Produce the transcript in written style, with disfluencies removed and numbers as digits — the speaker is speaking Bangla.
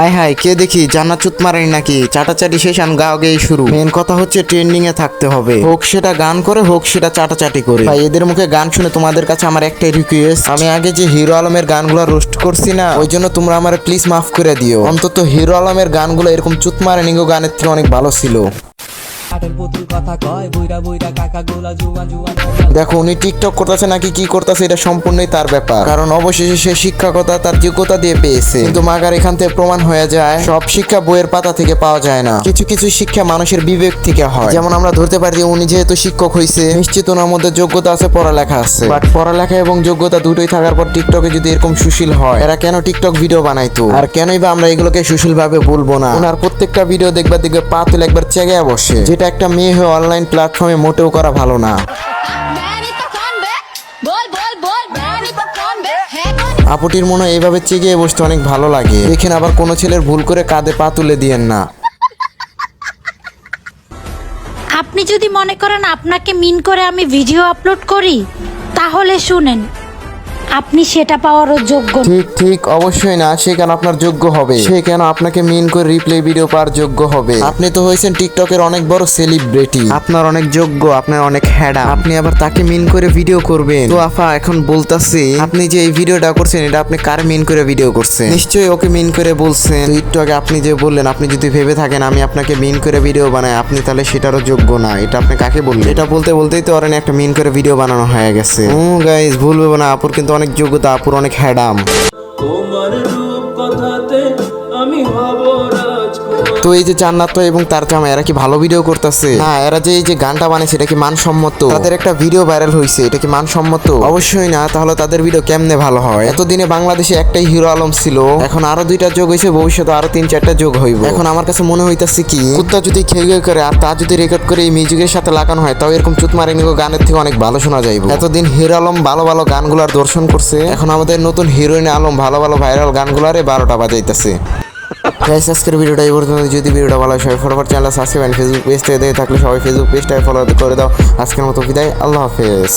আয় হায় কে দেখি জান্নাত চুত মারেনি নাকি, চাটাচাটি শেষ আর গাও গেয়ে শুরু। মেন কথা হচ্ছে ট্রেন্ডিং এ থাকতে হবে, হোক সেটা গান করে হোক সেটা চাটাচাটি করে। ভাই এদের মুখে গান শুনে তোমাদের কাছে আমার একটাই রিকোয়েস্ট, আমি আগে যে হিরো আলমের গানগুলো রোস্ট করছি না, ওই জন্য তোমরা আমার প্লিজ মাফ করে দিও। অন্তত হিরো আলমের গানগুলো এরকম চুত মারেনি গো, গানের থেকে অনেক ভালো ছিল। দেখো উনি টিকটক করতেছে নাকি কি করতেছে এটা সম্পূর্ণই তার ব্যাপার, কারণ অবশেষে সে শিক্ষকতা তার যোগ্যতা দিয়ে পেয়েছে। কিন্তু মাগার এখান থেকে প্রমাণ হয়ে যায় সব শিক্ষা বইয়ের পাতা থেকে পাওয়া যায় না, কিছু কিছু শিক্ষা মানুষের বিবেক থেকে হয়। যেমন আমরা ধরতে পারি উনি যেহেতু শিক্ষক হয়েছে, নিশ্চিত ওনার মধ্যে যোগ্যতা আছে, পড়ালেখা আছে। বাট পড়ালেখা এবং যোগ্যতা দুটোই থাকার পর টিকটকে যদি এরকম সুশীল হয়, এরা কেন টিকটক ভিডিও বানাইতো? আর কেনই বা আমরা এগুলোকে সুশীল ভাবে বলবো না? ওনার প্রত্যেকটা ভিডিও দেখবে পা তুলে একবার চেগে বসে, যেটা একটা মেয়ে হয়ে অনলাইন প্ল্যাটফর্মে মোটেও করা ভালো না। আপুটির মনে হয় এইভাবে চেগে বসতে অনেক ভালো লাগে। দেখেন আবার কোনো ছেলের ভুল করে কাঁধে পা তুলে দিয়েন না। আপনি যদি মনে করেন আপনাকে মিন করে আমি ভিডিও আপলোড করি, তাহলে শুনেন, আপনি সেটা পাওয়ারও যোগ্য না। ঠিক ঠিক অবশ্যই না, সে কেন আপনার যোগ্য হবে? সে কেন আপনাকে মিন করে রিপ্লে ভিডিও পাওয়ার যোগ্য হবে? আপনি তো হয়েছেন টিকটকের অনেক বড় সেলিব্রিটি, আপনার অনেক যোগ্য, আপনার অনেক হ্যাডা, আপনি আবার তাকে মিন করে ভিডিও করবেন? তো আফা এখন বলতাছি, আপনি যে এই ভিডিওটা করছেন এটা আপনি কার মিন করে ভিডিও করছেন? নিশ্চয়ই ওকে মিন করে বলছেন। একটু আগে আপনি যে বললেন, আপনি যদি ভেবে থাকেন আমি আপনাকে মিন করে ভিডিও বানাই, আপনি তাহলে সেটারও যোগ্য না। এটা আপনি কাকে বললেন? এটা বলতে বলতেই তো অরেন একটা মিন করে ভিডিও বানানো হয়ে গেছে। গাইস ভুল ভেবো না, আপুর কিন্তু অনেক যোগ্যতা, আপুর অনেক হ্যাডাম। তোমার রূপ কথাতে আমি হব রাজকুমার। তো এই যে জান্নাত এবং তার জামা, এরা কি ভালো ভিডিও করতেছে? না, এরা যে এই যে গানটা বানিয়েছে এটা কি মানসম্মত? তাদের একটা ভিডিও ভাইরাল হয়েছে, এটা কি মানসম্মত? অবশ্যই না। তাহলে তাদের ভিডিও কেমনে ভালো হয়? এতদিনে বাংলাদেশে একটাই হিরো আলম ছিল, এখন আরো 2টা যোগ হয়েছে, ভবিষ্যতে আরো 3-4টা যোগ হইব। এখন আমার কাছে মনে হইতাছে কি, কুত্তা যদি খেয়ে করে আর তা যদি রেকর্ড করে এই মিউজিকের সাথে লাগানো হয়, তাও এরকম চুত মারেনি গানের থেকে অনেক ভালো শোনা যাইব। এতদিন হিরো আলম ভালো ভালো গানগুলার দর্শন করছে, এখন আমাদের নতুন হিরোইন আলম ভালো ভালো ভাইরাল গানগুলারে 12টা বাজাইতেছে। গাইস আজকের ভিডিওটা এই পর্যন্ত। যদি ভিডিওটা ভালো হয় সবাই ফটোফট চ্যানেল সাবস্ক্রাইব, ফেসবুক পেজ থেকে দেখে থাকলে সবাই ফেসবুক পেজটাকে ফলো করে দাও। আজকের মতো বিদায়, আল্লাহ হাফেজ।